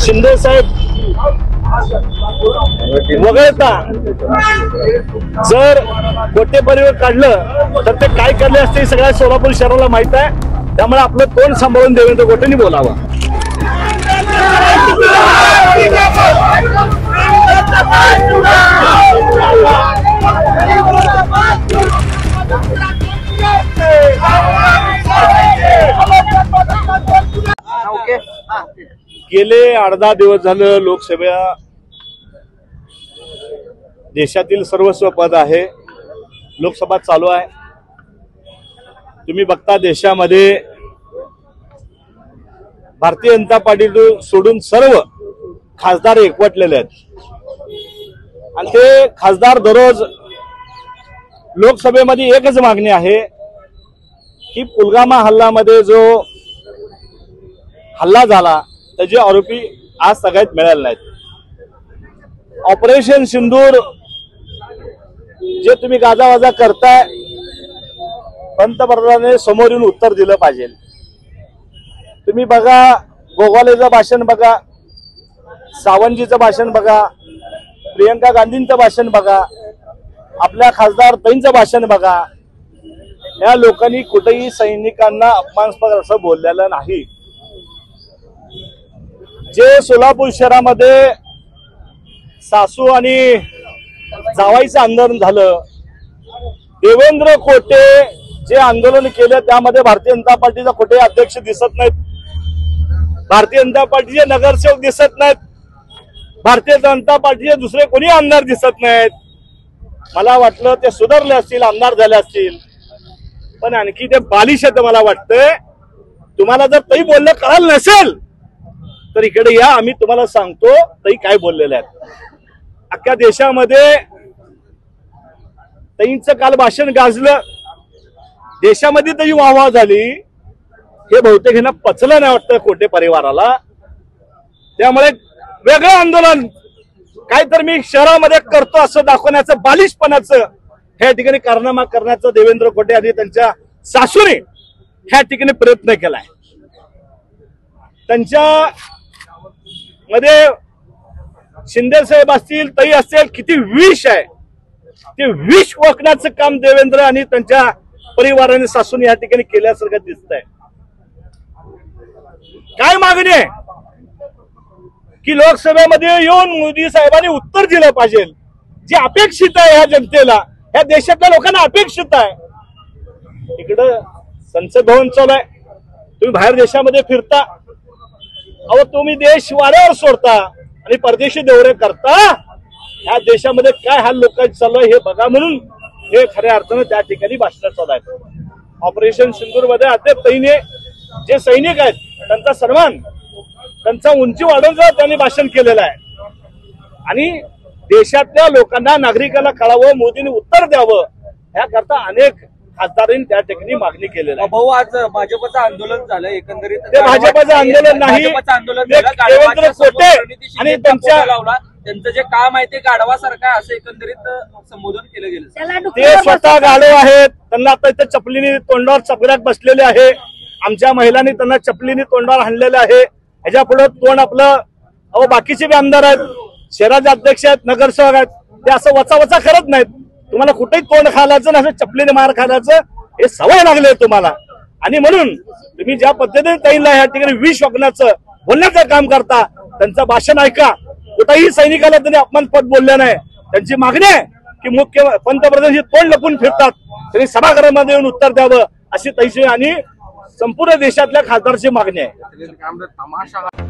शिंदे साहेब वगळता जर गोटे परिवार काढलं तर ते काय करले असते सगळ्या सोलापूर शहराला माहित आहे। त्यामुळे आपलं तोंड सांभाळून देवेंद्र गोटेंनी बोलावं। गेले 8-10 दिवस झालं लोकसभा देशातील सर्वस्व पद आहे, लोकसभा चालू आहे। तुम्ही बघता देशामध्ये भारतीय जनता पार्टी सोडून सर्व खासदार एकवटलेले आहेत आणि ते खासदार दररोज लोकसभेमध्ये एकच मागणी आहे की पुलवामा हल्ल्यामध्ये जो हल्ला झाला त्याचे आरोपी आज सगळ्यात मिळाले नाहीत। ऑपरेशन सिंदूर जे तुम्ही गाजावाजा करताय पंतप्रधानांनी समोर येऊन उत्तर दिलं पाहिजे। तुम्ही बघा गोगोलेचं भाषण बघा, सावंतजीचं भाषण बघा, प्रियंका गांधींचं भाषण बघा, आपल्या खासदार ताईंचं भाषण बघा। या लोकांनी कुठेही सैनिकांना अपमानास्पद असं बोललेलं नाही। जे सोलापूर शहरामध्ये सासू आणि जावाईचं आंदोलन झालं, देवेंद्र खोटे जे आंदोलन केलं त्यामध्ये भारतीय जनता पार्टीचा कुठे अध्यक्ष दिसत नाहीत, भारतीय जनता पार्टीचे नगरसेवक दिसत नाहीत, भारतीय जनता पार्टीचे दुसरे कोणी आमदार दिसत नाहीत। मला वाटलं ते सुधारले असतील, आमदार झाले असतील, पण आणखी ते बालिश आहे। मला वाटतंय तुम्हाला जर तरी बोलणं कळालं नसेल तर इकडे या, आम्ही तुम्हाला सांगतो तरी काय बोललेले आहेत। अख्ख्या देशामध्ये ताईंचं काल भाषण गाजलं, देशामध्ये तरी वाहवा झाली। हे बहुतेक ह्यांना पचलं नाही वाटतं खोटे परिवाराला, त्यामुळे वेगळं आंदोलन काहीतरी मी शहरामध्ये करतो असं दाखवण्याचं बालिशपणाचं ह्या ठिकाणी कारनामा करण्याचं देवेंद्र खोटे आणि त्यांच्या सासूने ह्या ठिकाणी प्रयत्न केलाय। त्यांच्या मध्ये शिंदे साहेब असतील, ताई असतील, किती विष आहे ते विष ओळखण्याचं काम देवेंद्र आणि त्यांच्या परिवाराने सासूने या ठिकाणी केल्यासारखं दिसतंय। काय मागणी आहे की लोकसभेमध्ये येऊन मोदी साहेबांनी उत्तर दिलं पाहिजे, जे अपेक्षित आहे ह्या जनतेला, ह्या देशातल्या लोकांना अपेक्षित आहे। इकडं संसद भवन चालू आहे, तुम्ही बाहेर देशामध्ये फिरता, अहो तुम्ही देश वाऱ्यावर सोडता आणि परदेशी दौरे करता, ह्या देशामध्ये काय हाल लोकांचं चालू आहे हे बघा म्हणून हे खऱ्या अर्थानं त्या ठिकाणी भाषण चालू आहे। ऑपरेशन सिंदूर मध्ये अद्याप ताईने जे सैनिक आहेत त्यांचा सन्मान, त्यांचा उंची वाढवण्याचं त्यांनी भाषण केलेलं आहे आणि देशातल्या लोकांना नागरिकांना कळावं, मोदींनी उत्तर द्यावं याकरता अनेक खासदारांनी त्या ठिकाणी मागणी केलेली आहे। भाऊ आज भाजपचं आंदोलन झालं, एकंदरीत ते भाजपचं आंदोलन नाही, देवेंद्र खोटे आणि त्यांचं जे काम आहे ते गाढवासारखं आहे असं एकंदरीत संबोधन केलं गेलं। ते स्वतः गाढव आहेत, त्यांना आता इथे चपलीने तोंडावर चपल्यात बसलेले आहे, आमच्या महिलांनी त्यांना चपलीने तोंडावर हाणलेले आहे। ह्याच्या पुढे तोंड आपलं, अहो बाकीचे बी आमदार आहेत, शहराचे अध्यक्ष आहेत, नगरसेवक आहेत, ते असं वचा करत नाहीत। तुम्हाला कुठेही तोंड खायचं असं चपलीने मार खायचं हे सवय लागले तुम्हाला, आणि म्हणून तुम्ही ज्या पद्धतीने ताईंना या ठिकाणी विष वागण्याचं बोलण्याचं काम करता, त्यांचं भाषण ऐका, कुठेही सैनिकाला त्यांनी अपमानपद बोलले नाही। त्यांची मागणी आहे की मुख्य पंतप्रधान तोंड लपून फिरतात, त्यांनी सभागृहामध्ये येऊन उत्तर द्यावं अशी ताईची आणि संपूर्ण देशातल्या खासदारची मागणी आहे।